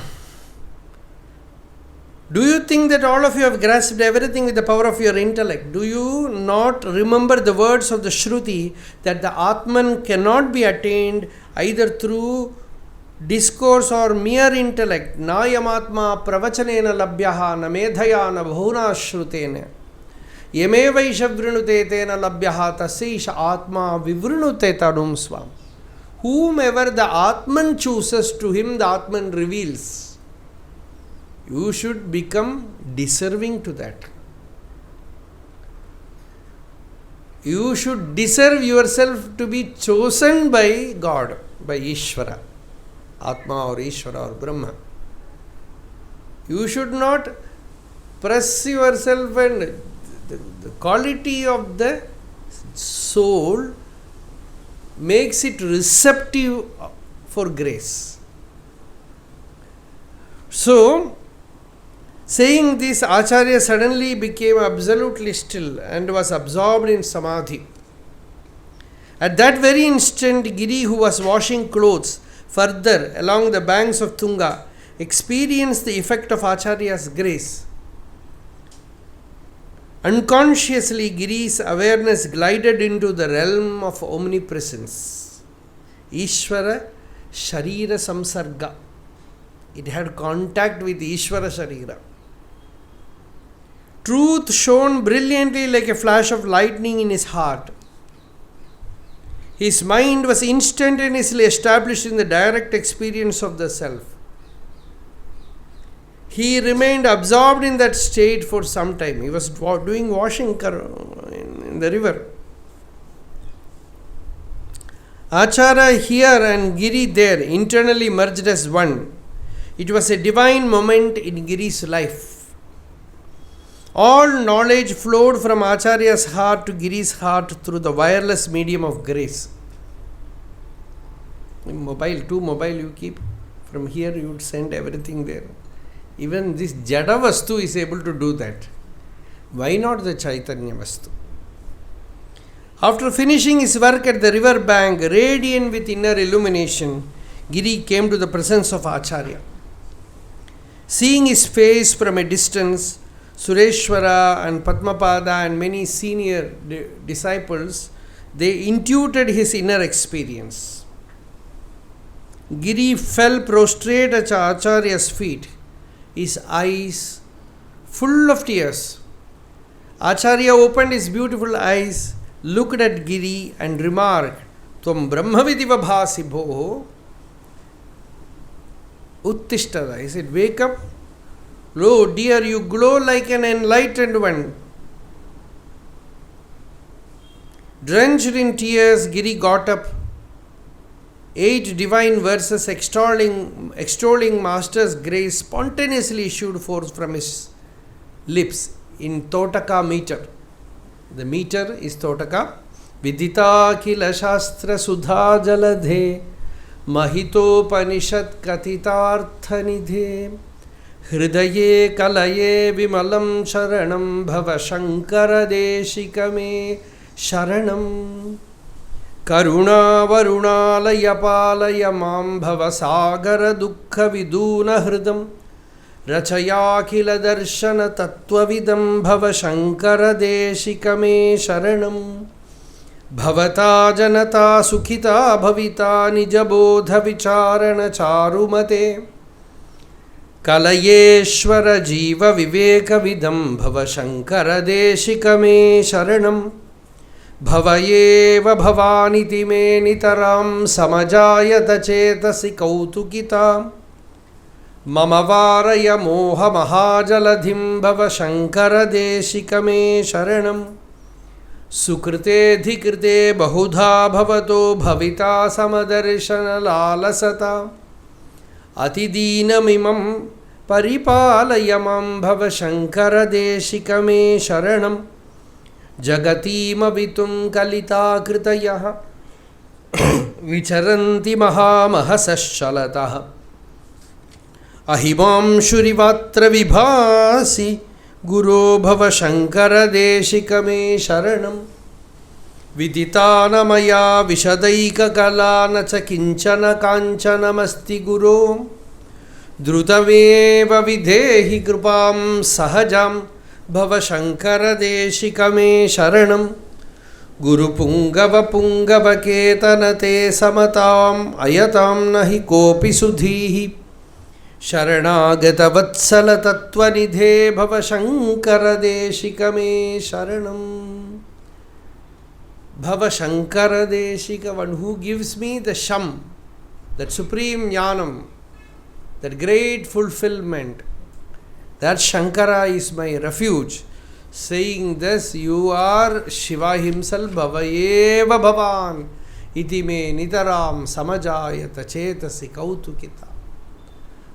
do you think that all of you have grasped everything with the power of your intellect? Do you not remember the words of the Shruti that the Atman cannot be attained either through discourse or mere intellect? Nayamatma pravachanena labhyaha na medhaya na bhuna shrutena. Yame vaishavrinute tena labhyaha taseisha atma vivrunute tadum swam. Whomever the Atman chooses, to him the Atman reveals. You should become deserving to that. You should deserve yourself to be chosen by God, by Ishvara, Atma or Ishvara or Brahma. You should not press yourself, and the quality of the soul makes it receptive for grace. So, saying this, Acharya suddenly became absolutely still and was absorbed in samadhi. At that very instant, Giri, who was washing clothes further along the banks of Tunga, experienced the effect of Acharya's grace. Unconsciously, Giri's awareness glided into the realm of omnipresence. Ishvara Sharira Samsarga. It had contact with Ishvara Sharira. Truth shone brilliantly like a flash of lightning in his heart. His mind was instantaneously established in the direct experience of the self. He remained absorbed in that state for some time. He was doing washing in the river. Acharya here and Giri there, internally merged as one. It was a divine moment in Giri's life. All knowledge flowed from Acharya's heart to Giri's heart through the wireless medium of grace. Two mobile you keep. From here you would send everything there. Even this Jada Vastu is able to do that. Why not the Chaitanya Vastu? After finishing his work at the river bank, radiant with inner illumination, Giri came to the presence of Acharya. Seeing his face from a distance, Sureshwara and Padmapada and many senior disciples, they intuited his inner experience. Giri fell prostrate at Acharya's feet, his eyes full of tears. Acharya opened his beautiful eyes, looked at Giri and remarked, Tvam Brahmavidiva bhasi bhoho Uttishtada. He said, wake up. Lo, dear, you glow like an enlightened one. Drenched in tears, Giri got up. 8 divine verses extolling Master's grace spontaneously issued forth from his lips in Toṭakā meter. The meter is Toṭakā. Vidita kila shastra sudha jaladhe mahitopanishad katitartha nidhe hridaye kalaye vimalam sharanam bhava shankara deshikame sharanam karuna varunalaya palaya mam bhava sagara dukkha viduna hridam rachaya kila darshana tattvavidam bhava shankara deshikame sharanam bhavata janata sukhita bhavita nijabodha vicharana charumate kalayeshwara jiva viveka vidam bhava shankara deshikame sharanam bhavayeva bhavaniti me nitaram samajayata chetasi kautukita mama varaya moha mahajaladhim bhava shankara deshikame sharanam sukrite dhikrite bahudha bhavato bhavita samadarshana lalasata atidīnamimam paripalayamam bhava shankara deshikame sharanam jagatīma vitum kalita kritayah vicharanti mahamahasashalatah ahimam shurivatra vibhasi guru bhava shankara deshikame sharanam viditana maya vishadaika kalana cha kinchana kanchanamasti guru drutaveva videhi krupam sahajam bhava shankara deshikame sharanam guru pungava ketanate samatam ayatam nahi kopi sudhihi sharanagata vatsala tattvanidhe bhava shankara deshikame sharanam. Bhava shankara deshika, one who gives me the sham, that supreme jnanam, that great fulfillment, that Shankara is my refuge. Saying this, you are Shiva himself, bhavayeva bhavan iti me nitaram samajayata chetasi kautukita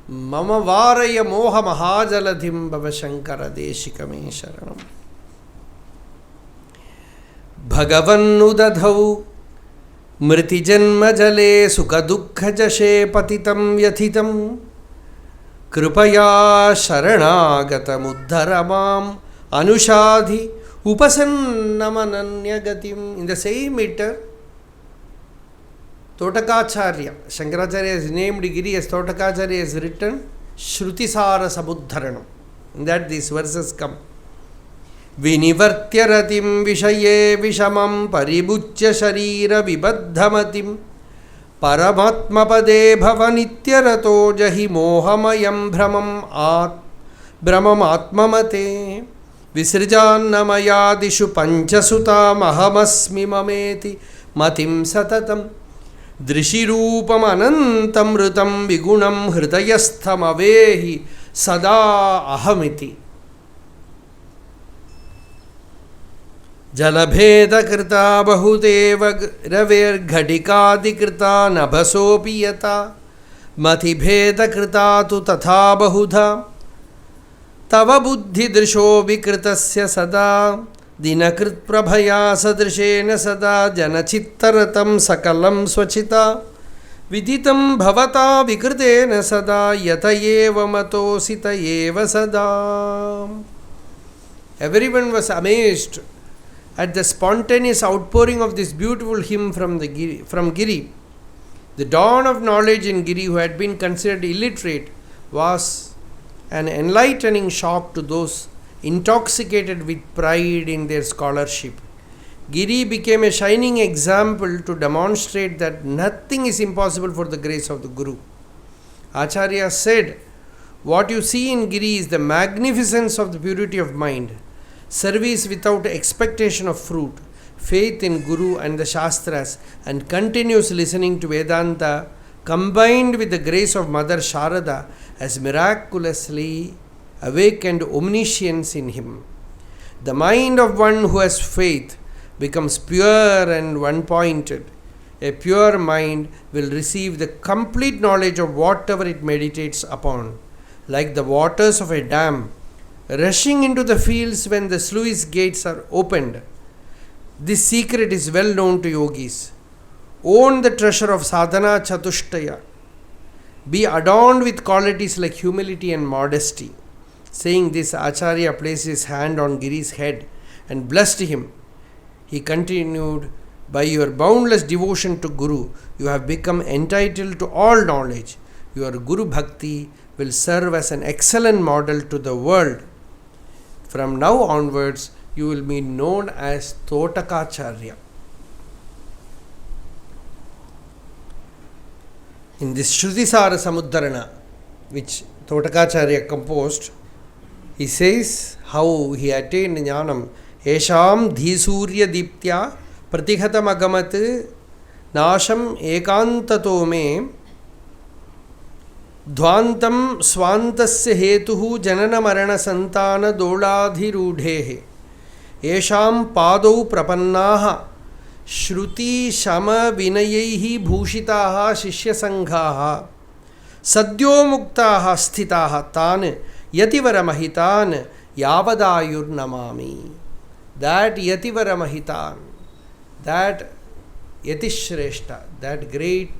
mama varaya moha mahajaladhim bhava shankara deshikame sharanam. Bhagavan udadhau mriti janma jale sukha dukkha jashe patitam yathitam kripaya sharanagatam uddharamam anushadhi upāsanā In the same meter, Toṭakāchārya, Sankaracharya has named Giri as Toṭakāchārya has written Srutisāra-samuddharaṇa. In that these verses come. Vinivartya ratim vishaye vishamam paribucya sharira vibaddhamatim paramatma pade bhavanitya rato jahi mohamayam brahmam atmamate visrijannamayadishu panchasuta mahamasmi mameti matim satatam drishirupam anantamrutam vigunam hridayastham avehi sada ahamiti jalabheda krita bahudeva raver ghadikadi krita nabhasopi yata matibheda krita tu tatha bahudha tava buddhi drisho vikritasya sada dinakrit prabhaya sadrishena sada janachittaratam sakalam swachita viditam bhavata vikritena sada yatayeva matosita eva sada. Everyone was amazed at the spontaneous outpouring of this beautiful hymn from Giri. The dawn of knowledge in Giri, who had been considered illiterate, was an enlightening shock to those intoxicated with pride in their scholarship. Giri became a shining example to demonstrate that nothing is impossible for the grace of the Guru. Acharya said, "What you see in Giri is the magnificence of the purity of mind, service without expectation of fruit, faith in Guru and the Shastras, and continuous listening to Vedanta, combined with the grace of Mother Sharada, has miraculously awakened omniscience in him. The mind of one who has faith becomes pure and one-pointed. A pure mind will receive the complete knowledge of whatever it meditates upon. Like the waters of a dam rushing into the fields when the sluice gates are opened. This secret is well known to yogis. Own the treasure of sadhana chatushtaya. Be adorned with qualities like humility and modesty." Saying this, Acharya placed his hand on Giri's head and blessed him. He continued, "By your boundless devotion to Guru, you have become entitled to all knowledge. Your Guru Bhakti will serve as an excellent model to the world. From now onwards, you will be known as Toṭakāchārya." In this Srutisāra-samuddharaṇa, which Toṭakāchārya composed, he says how he attained jnanam. Esham dhisurya diptya pratihatam agamat nasham ekantato me dhvantam swantasya hetuhu janana marana santana doladhirudhehe esham padau prapannaha shruti shama vinayaihi bhushitaha shishya sanghaha sadyo muktaha sthitaha tan yativara mahitan yavadayur namami. That yativara mahitan, that yatishreshta, that great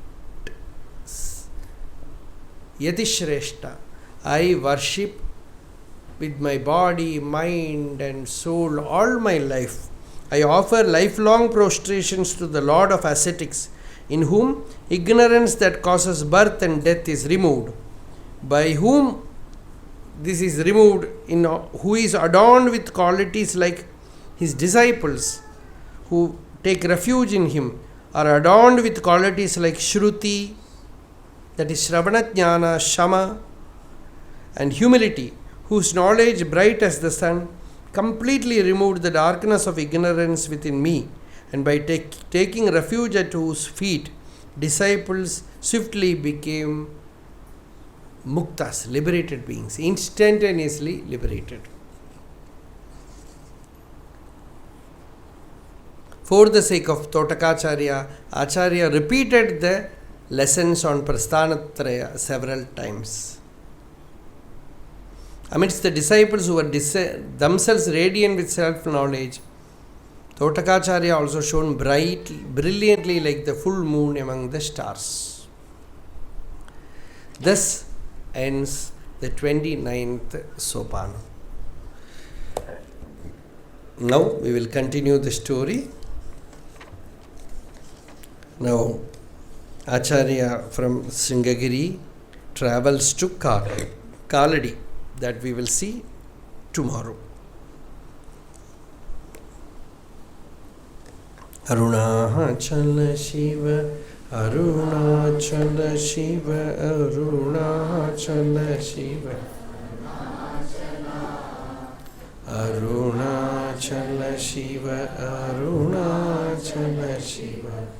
yatishreshta, I worship with my body, mind and soul all my life. I offer lifelong prostrations to the Lord of ascetics, in whom ignorance that causes birth and death is removed, by whom this is removed, in who is adorned with qualities like his disciples who take refuge in him, are adorned with qualities like Shruti, that is Shravana Jnana, Shama, and humility, whose knowledge, bright as the sun, completely removed the darkness of ignorance within me, and by taking refuge at whose feet, disciples swiftly became muktas, liberated beings, instantaneously liberated. For the sake of Toṭakāchārya, Acharya repeated the lessons on Prasthanatraya several times. Amidst the disciples who were themselves radiant with self-knowledge, Toṭakāchārya also shone brilliantly like the full moon among the stars. Thus ends the 29th Sopana. Now we will continue the story. Now Acharya from Sringagiri travels to Kaladi, that we will see tomorrow. Arunachala Shiva, Arunachala Shiva, Arunachala Shiva, Arunachala Shiva, Arunachala Chaturmasya